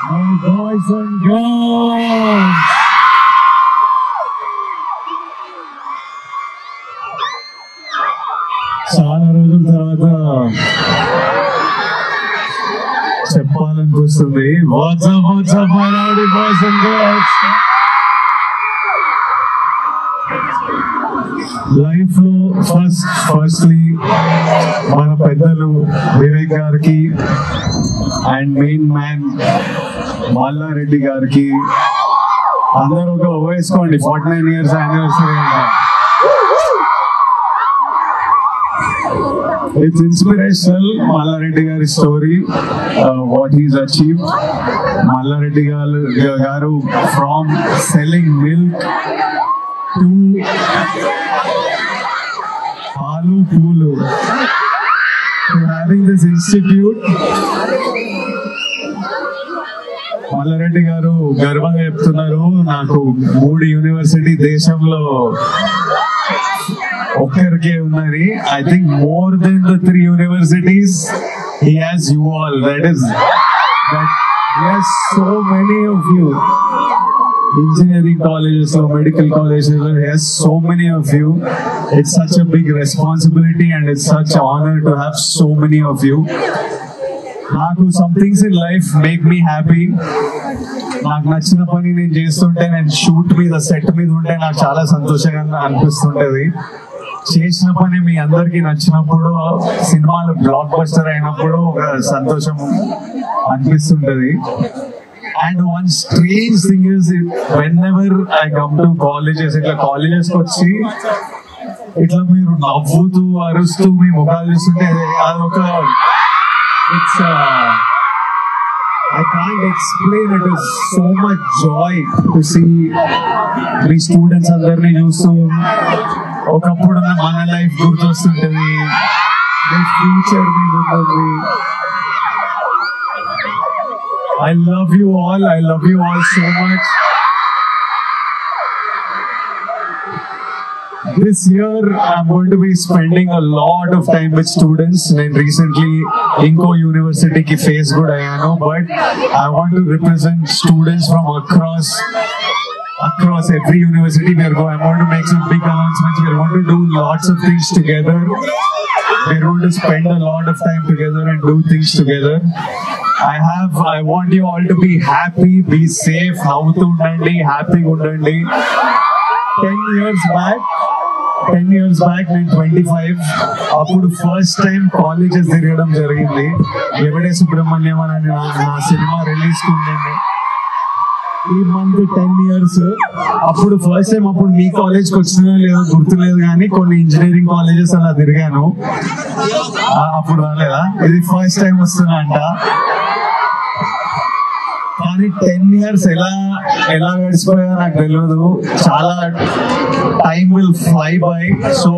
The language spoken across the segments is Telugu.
my boys and girls. చాలా రోజుల తర్వాత చెప్పాలనిపిస్తుంది. WhatsApp boys and girls. Life లో ఫస్ట్లీ మన పెద్దలు వివేక్ గారికి అండ్ మెయిన్ మ్యాన్ మల్లారెడ్డి గారికి అందరూ ఒక వేసుకోండి. 49 years anniversary. It's inspirational. Mallareddy Gari story, what he's achieved. Mallareddy Garu from selling milk to Palu Pulu to having this institute. Mallareddy Garu గర్వంగా చెప్తున్నారు, నాకు 3 యూనివర్సిటీ దేశంలో ఒక్కరికే ఉన్నది. I think more than the 3 universities he has you all. That he has so many of you. Engineering colleges or medical colleges, he has so many of you. It's such a big responsibility and it's such an honor to have so many of you. నాకు some things in life make me happy. నాకు నచ్చిన పని నేను చేస్తుంటే, నేను షూట్ మీద సెట్ మీద ఉంటే నాకు చాలా సంతోషంగా అనిపిస్తుంటది. చేసిన పని మీ అందరికి నచ్చినప్పుడు, సినిమాలు బ్లాక్ బస్టర్ అయినప్పుడు ఒక సంతోషం అనిపిస్తుంటది. And one strange thing is, whenever I come to colleges, ఇట్లా కాలేజెస్ కి వచ్చి ఇట్లా మీరు నవ్వుతూ అరుస్తూ మీ ముఖాలు చూస్తుంటే అదొక I can't explain it. Is so much joy to see me students అందరినీ చూస్తూ ఒకప్పుడున్న మన లైఫ్ గుర్తొస్తుంటది, మీ ఫ్యూచర్ మీకు ఉంటుంది. I love you all so much. This year I'm going to be spending a lot of time with students. And recently Inco University ki face good ayano, but I want to represent students from across every university. I'm going to make some big announcements. We're going to do lots of things together. We're going to spend a lot of time together and do things together. I want you all to be happy, be safe, navuthu undandi, happy undandi. 10 years back నేను 25, అప్పుడు ఫస్ట్ టైం కాలేజెస్ తిరగడం జరిగింది. ఎవడే సుబ్రహ్మణ్యం అని నా సినిమా రిలీజ్ ఉండింది ఈ మంత్. 10 years అప్పుడు ఫస్ట్ టైం. అప్పుడు మీ కాలేజ్కి వచ్చినా లేదో గుర్తులేదు, కానీ కొన్ని ఇంజనీరింగ్ కాలేజెస్ అలా తిరిగాను. అప్పుడు రాలేదా? ఇది ఫస్ట్ టైం వస్తున్నా అంట. కానీ 10 years ఎలా గడిచిపోయా నాకు తెలియదు. చాలా time will fly by. So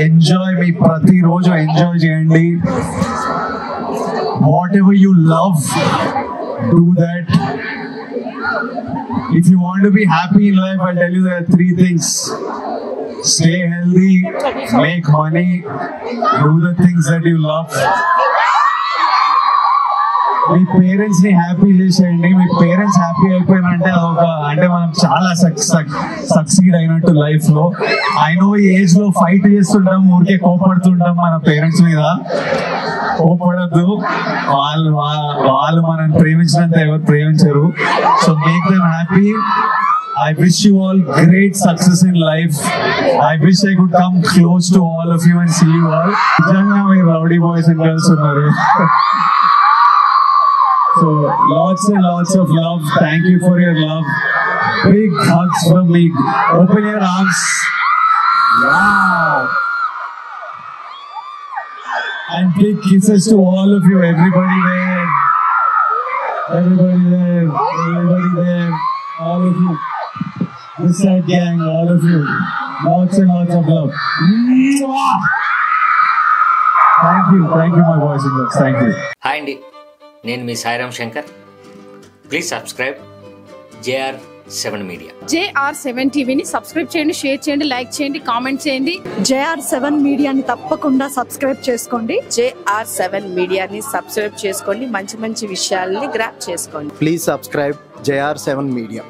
enjoy, మీ ప్రతిరోజు ఎంజాయ్ చేయండి. Whatever you love, do that. If you want to be happy in life, I'll tell you there are 3 things. Stay healthy, make money, do the things that you love. Me parents ని హ్యాపీ చేసేయండి. మీ పేరెంట్స్ హ్యాపీ అయిపోయినంటే అంటే మనం చాలా సక్సీడ్ అయినట్టు లైఫ్ లో. ఐ నో ఈ ఏజ్ లో ఫైట్ చేస్తుంటాం, ఊరికే కోపడుతుంటాం మన పేరెంట్స్ మీద. కోపడద్దు, వాళ్ళు మనల్ని ప్రేమించినంత ఎవరు ప్రేమించరు. So make them happy. I wish you all great success in life. I wish I could come close to all of you and see you all. Janga my rowdy boys and girls unnaru. So lots and lots of love. Thank you for your love. Big hugs from me. Open your arms. Wow. And big kisses to all of you. Everybody there. All of you. This side gang, all of you. Lots and lots of love. Thank you my boys and girls. Thank you. Hi Andy. నేను మీ Sairam Shankar. Please subscribe JR JR7 media. JR7 టీవీని సబ్స్క్రైబ్ చేయండి, షేర్ చేయండి, లైక్ చేయండి, కామెంట్ చేయండి. JR7 మీడియాని తప్పకుండా సబ్స్క్రైబ్ చేసుకోండి. JR7 మీడియాని సబ్స్క్రైబ్ చేసుకోండి, మంచి మంచి విషయాల్ని గ్రాప్ చేసుకోండి. Please subscribe JR7 Media.